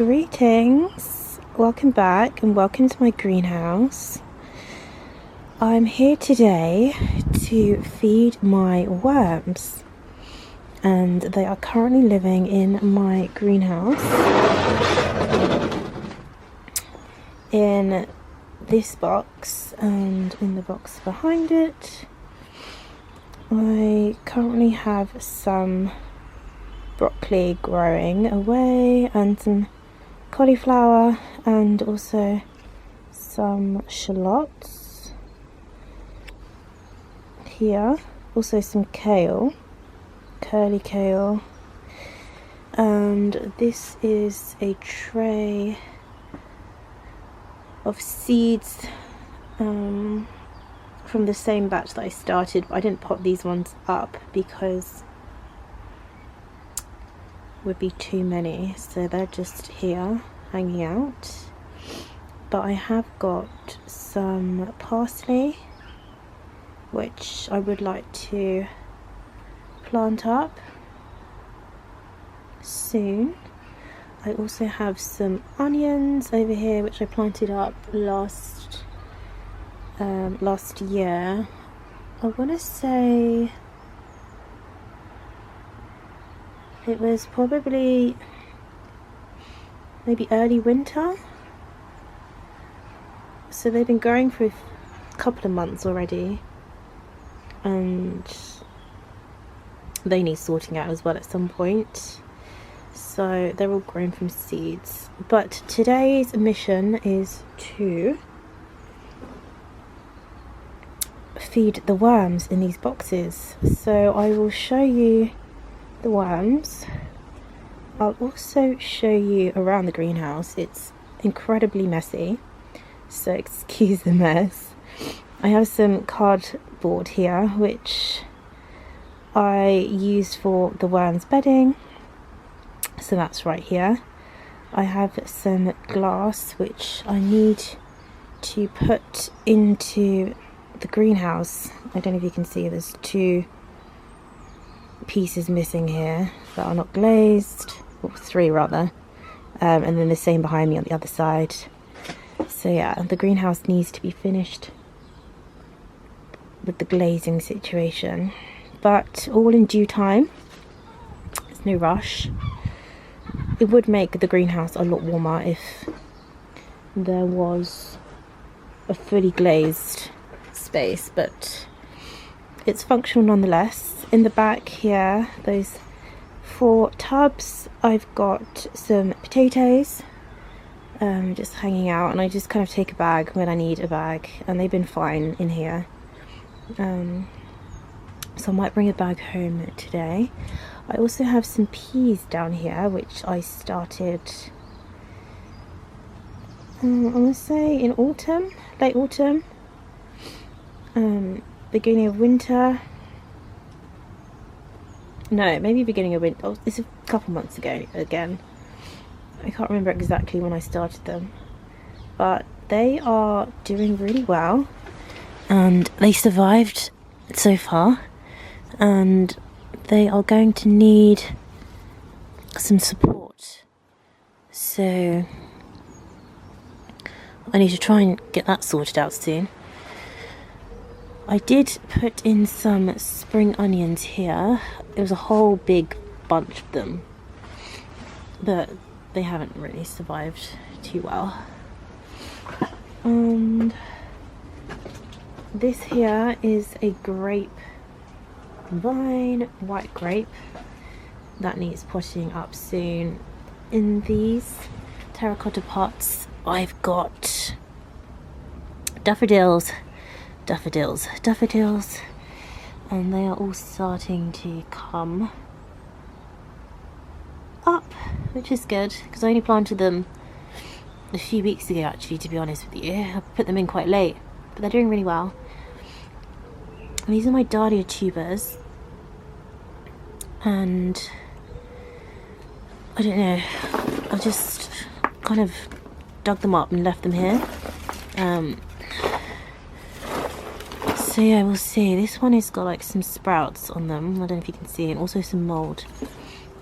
Greetings, welcome back and welcome to my greenhouse. I'm here today to feed my worms, and they are currently living in my greenhouse in this box and in the box behind it. I currently have some broccoli growing away and some cauliflower and also some shallots here, also some kale, curly kale, and this is a tray of seeds from the same batch that I started, but I didn't pot these ones up because would be too many, so they're just here hanging out. But I have got some parsley which I would like to plant up soon. I also have some onions over here which I planted up last year. I want to say it was probably maybe early winter, so they've been growing for a couple of months already, and they need sorting out as well at some point, so they're all grown from seeds. But today's mission is to feed the worms in these boxes, so I will show you the worms. I'll also show you around the greenhouse. It's incredibly messy, so excuse the mess. I have some cardboard here which I used for the worms bedding, so that's right here. I have some glass which I need to put into the greenhouse. I don't know if you can see, there's two pieces missing here that are not glazed, or three rather, and then the same behind me on the other side. So yeah, the greenhouse needs to be finished with the glazing situation, but all in due time. There's no rush. It would make the greenhouse a lot warmer if there was a fully glazed space, but it's functional nonetheless. In the back here, those 4 tubs, I've got some potatoes just hanging out, and I just kind of take a bag when I need a bag, and they've been fine in here. So I might bring a bag home today. I also have some peas down here which I started I want to say in autumn, late autumn, beginning of winter. No, maybe beginning of winter. Oh, it's a couple months ago again. I can't remember exactly when I started them, but they are doing really well and they survived so far, and they are going to need some support, so I need to try and get that sorted out soon. I did put in some spring onions here. It was a whole big bunch of them, but they haven't really survived too well. And this here is a grape vine, white grape, that needs potting up soon. In these terracotta pots I've got daffodils, and they are all starting to come up, which is good because I only planted them a few weeks ago actually, to be honest with you. I put them in quite late, but they're doing really well. And these are my dahlia tubers, and I don't know, I just kind of dug them up and left them here. So yeah, we'll see. This one has got like some sprouts on them, I don't know if you can see, and also some mould,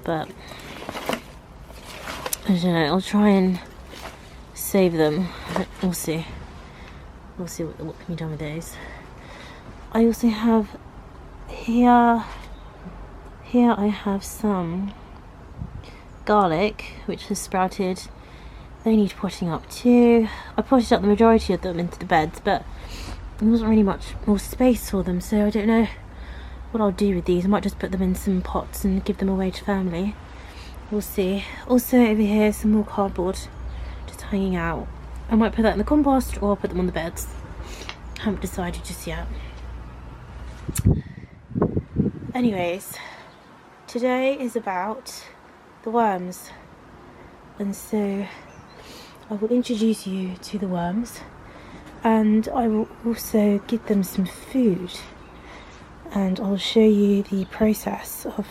but I don't know, I'll try and save them. We'll see. We'll see what can be done with those. I also have here I have some garlic which has sprouted. They need potting up too. I potted up the majority of them into the beds, but there wasn't really much more space for them, so I don't know what I'll do with these. I might just put them in some pots and give them away to family. We'll see. Also over here, some more cardboard just hanging out. I might put that in the compost or I'll put them on the beds. Haven't decided just yet. Anyways, today is about the worms, and so I will introduce you to the worms, and I will also give them some food, and I'll show you the process of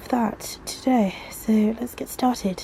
that today. So let's get started.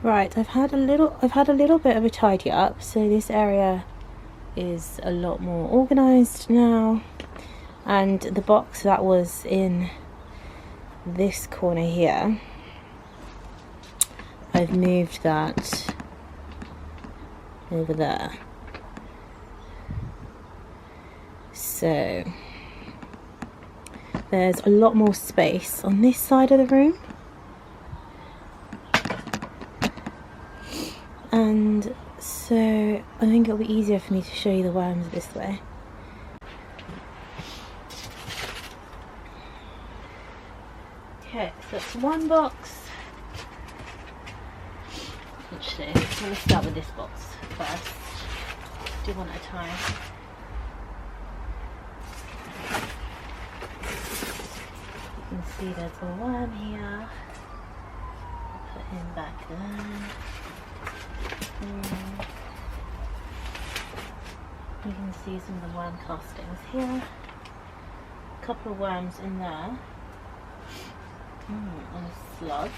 Right, I've had a little bit of a tidy up, so this area is a lot more organized now, and the box that was in this corner here, I've moved that over there, so there's a lot more space on this side of the room. And so I think it'll be easier for me to show you the worms this way. Okay, so that's one box. Actually, I'm going to start with this box first. Do one at a time. You can see there's a worm here. I'll put him back there. You can see some of the worm castings here. A couple of worms in there. And a slug.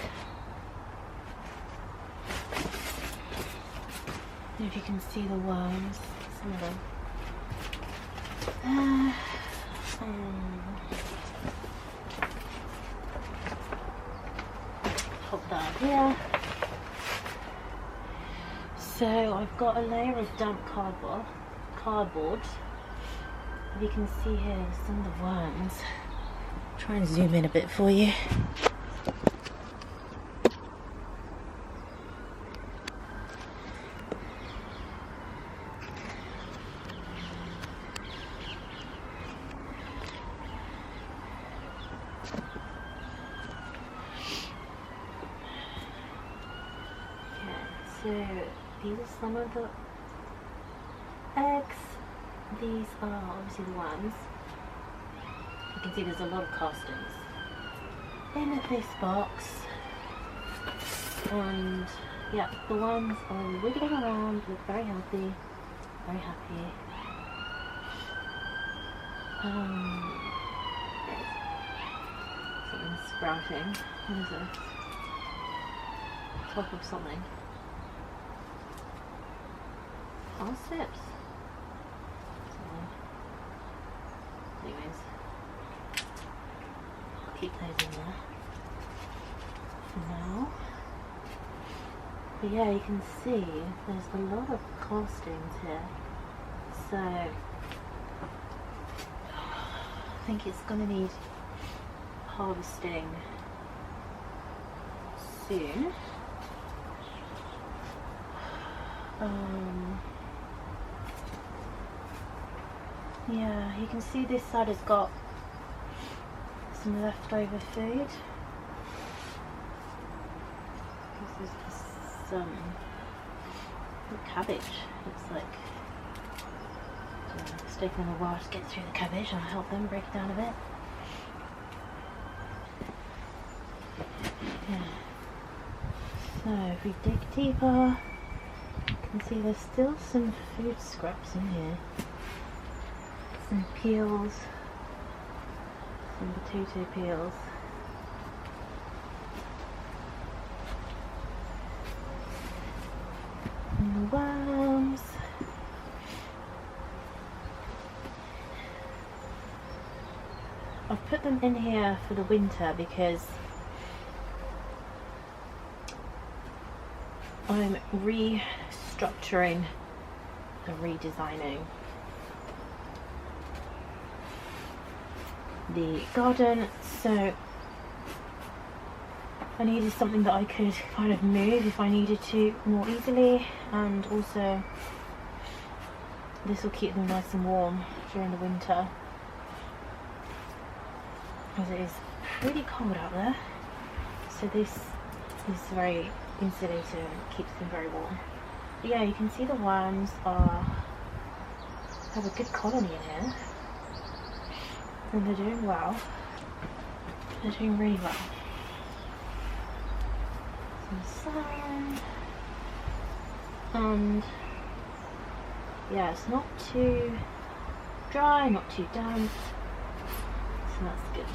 If you can see the worms, some of them. Pop that here. So I've got a layer of damp cardboard. If you can see here some of the worms. I'll try and zoom in a bit for you. So these are some of the eggs. These are obviously the worms. You can see there's a lot of castings in this box. And yeah, the worms are wiggling around, look very healthy, very happy. Something's sprouting. What is this? Top of something. parsnips. So, anyways, I'll keep those in there for now. But yeah, you can see there's a lot of castings here. So I think it's going to need harvesting soon. Yeah, you can see this side has got some leftover food. This is some cabbage. It's like it's taking them a while to get through the cabbage. I'll help them break it down a bit. Yeah. So if we dig deeper, you can see there's still some food scraps in here. Some peels, some potato peels. And the worms. I've put them in here for the winter because I'm restructuring and redesigning the garden, so I needed something that I could kind of move if I needed to more easily, and also this will keep them nice and warm during the winter because it is pretty cold out there. So this is very insulated and keeps them very warm. But yeah, you can see the worms have a good colony in here, and they're doing well. They're doing really well. Some sun, and yeah, it's not too dry, not too damp, so that's good.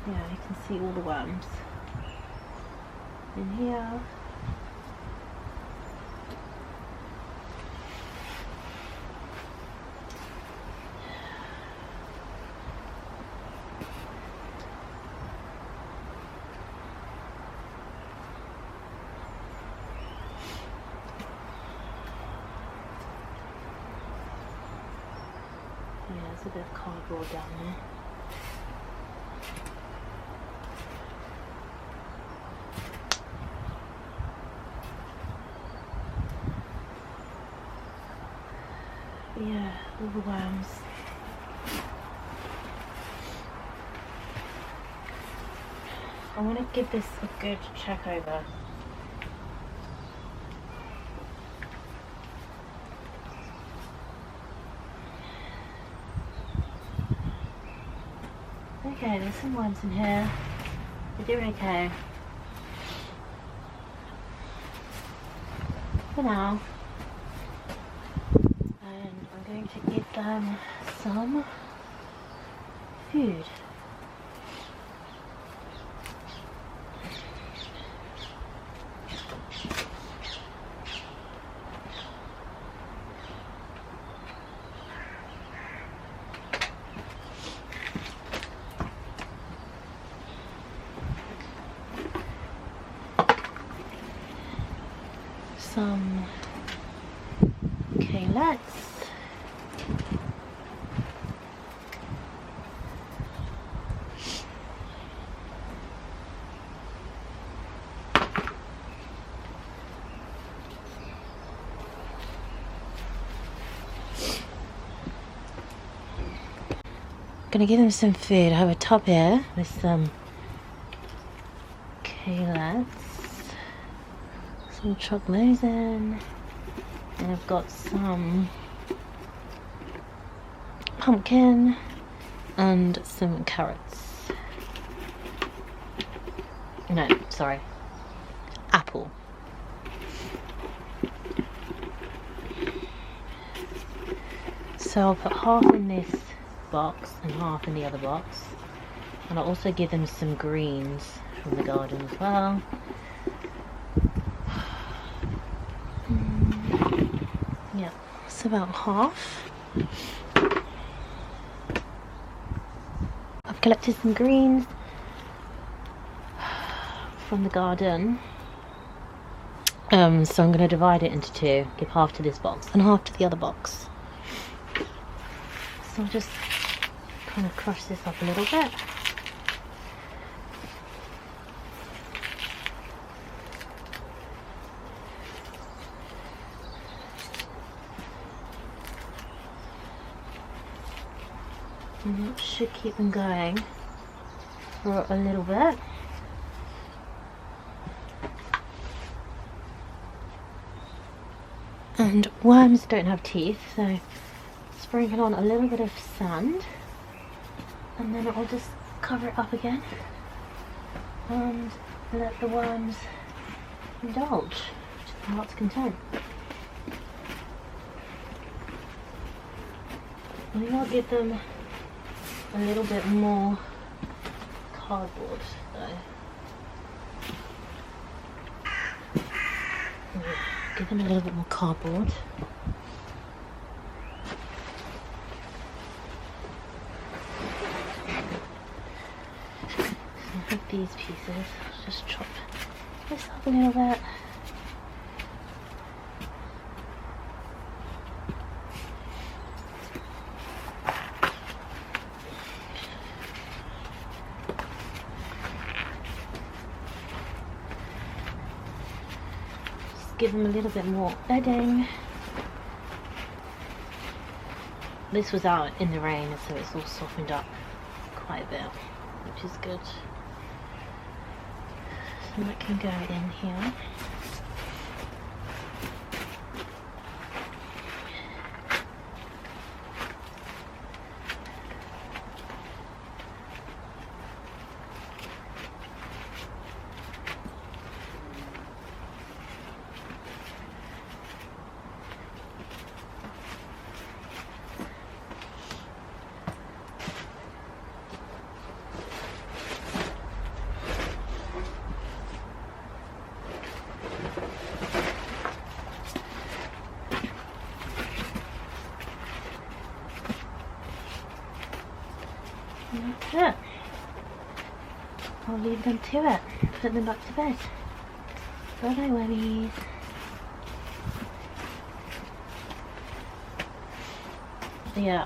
Yeah, you can see all the worms in here. Yeah, there's a bit of cardboard down there. Yeah, all the worms. I want to give this a good check over. Okay, there's some worms in here. They're doing okay for now. And I'm going to give them some food. Some kalettes. Gonna give them some food. I have a tub here with some kalettes. Some chuck those in, and I've got some pumpkin and some carrots. No, sorry, apple. So I'll put half in this box and half in the other box, and I'll also give them some greens from the garden as well. Yeah, it's about half. I've collected some greens from the garden. So I'm going to divide it into two, give half to this box and half to the other box. So I'll just kind of crush this up a little bit. And that should keep them going for a little bit. And worms don't have teeth, so sprinkle on a little bit of sand, and then I'll just cover it up again and let the worms indulge to their heart's content. I think I'll give them a little bit more cardboard though. Give them a little bit more cardboard. So I have these pieces. Just chop this up a little bit. Give them a little bit more bedding. This was out in the rain, so it's all softened up quite a bit, which is good. So that can go in here. And that's it. I'll leave them to it. Put them back to bed. Bye bye, wormies. Yeah.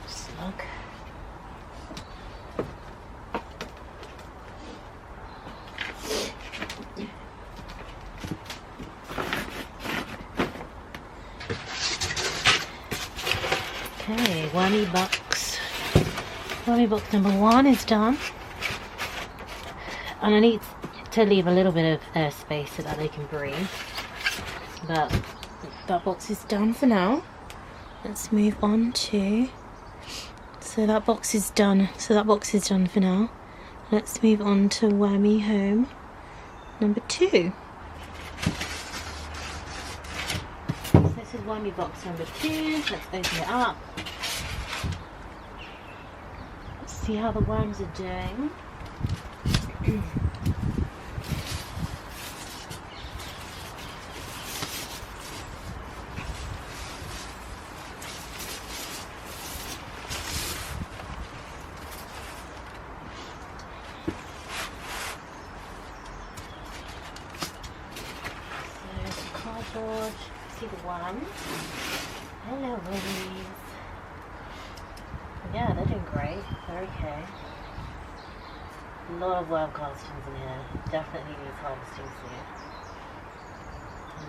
Slug. Okay, wormy box. Wormy box number 1 is done. And I need to leave a little bit of airspace so that they can breathe. But that box is done for now. Let's move on to, so that box is done for now. Let's move on to wormy home number 2. So this is wormy box number 2. Let's open it up. Let's see how the worms are doing. See the worms. Hello, wormies. Yeah, they're doing great. They're okay. A lot of worm castings in here. Definitely needs harvesting soon.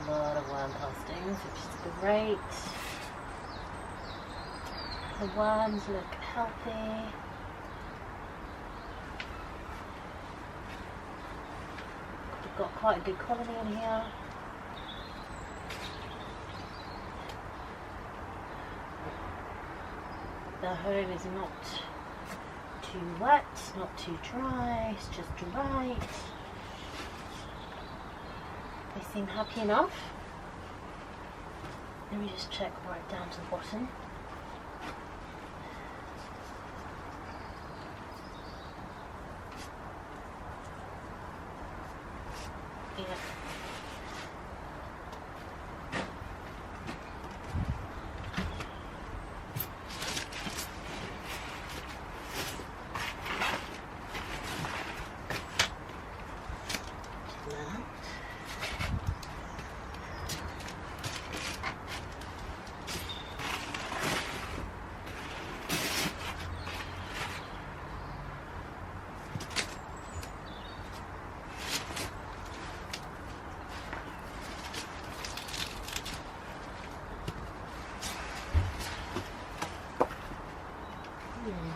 A lot of worm castings, which is great. The worms look healthy. got quite a good colony in here. The home is not too wet, not too dry, it's just right. They seem happy enough. Let me just check right down to the bottom. Yeah.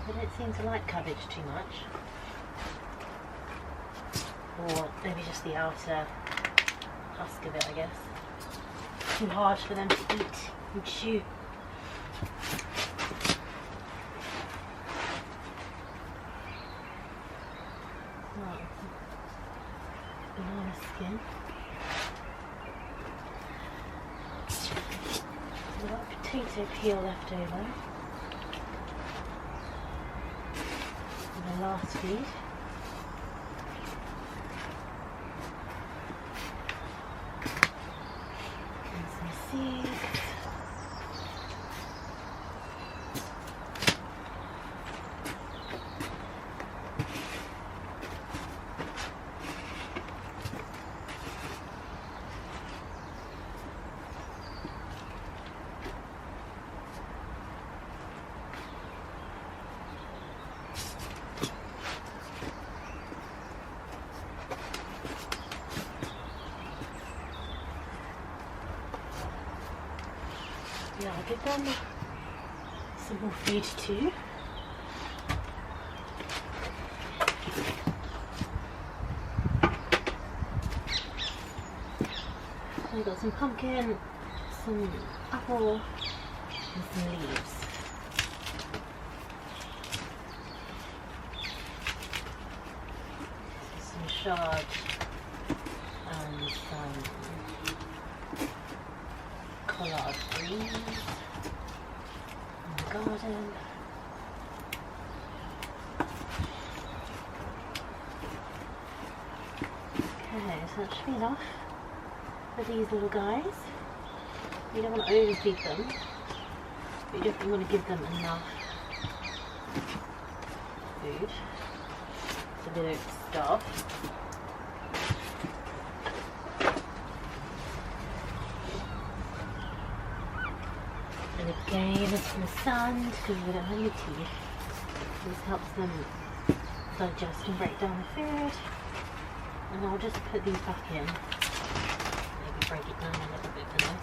They don't seem to like cabbage too much. Or maybe just the outer husk of it, I guess. Too hard for them to eat and chew. Oh, banana skin. We've got potato peel left over. The last feed. And some seeds. Yeah, I'll give them some more food too. So we've got some pumpkin, some apple, and some leaves. Some shard and some collard greens in the garden. Okay, so that should be enough for these little guys. You don't want to overfeed them, but you definitely want to give them enough food so they don't starve. And again, it's from the sand because we don't have any teeth. This helps them digest and break down the food. And I'll just put these back in. Maybe break it down a little bit for them.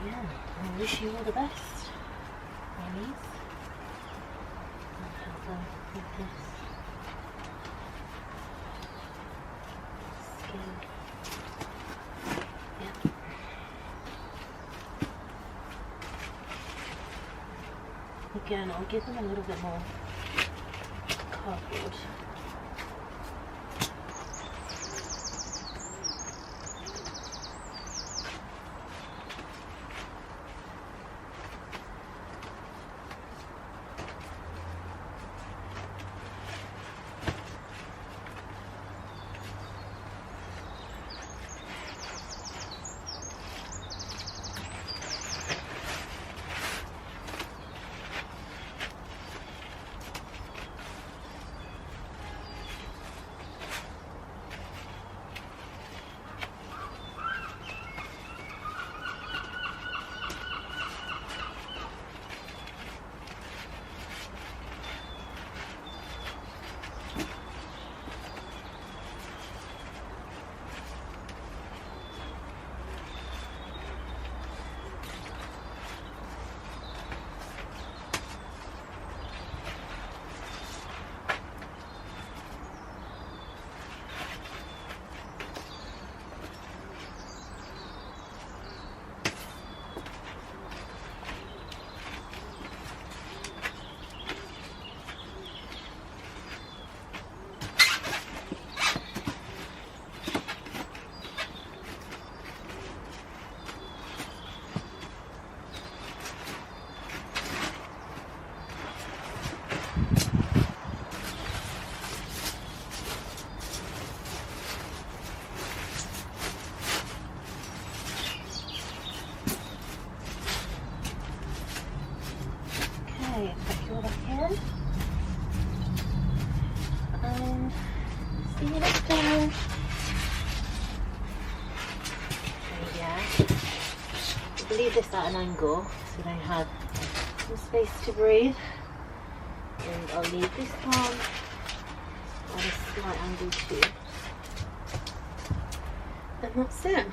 Yeah, I wish you all the best, Emmys. I'll help them with this. Yeah. Again, I'll give them a little bit more cardboard. Okay, put you all back in. And see you next time. Yeah. Leave this at an angle so they have some space to breathe. And I'll leave this one at a slight angle too. And that's it.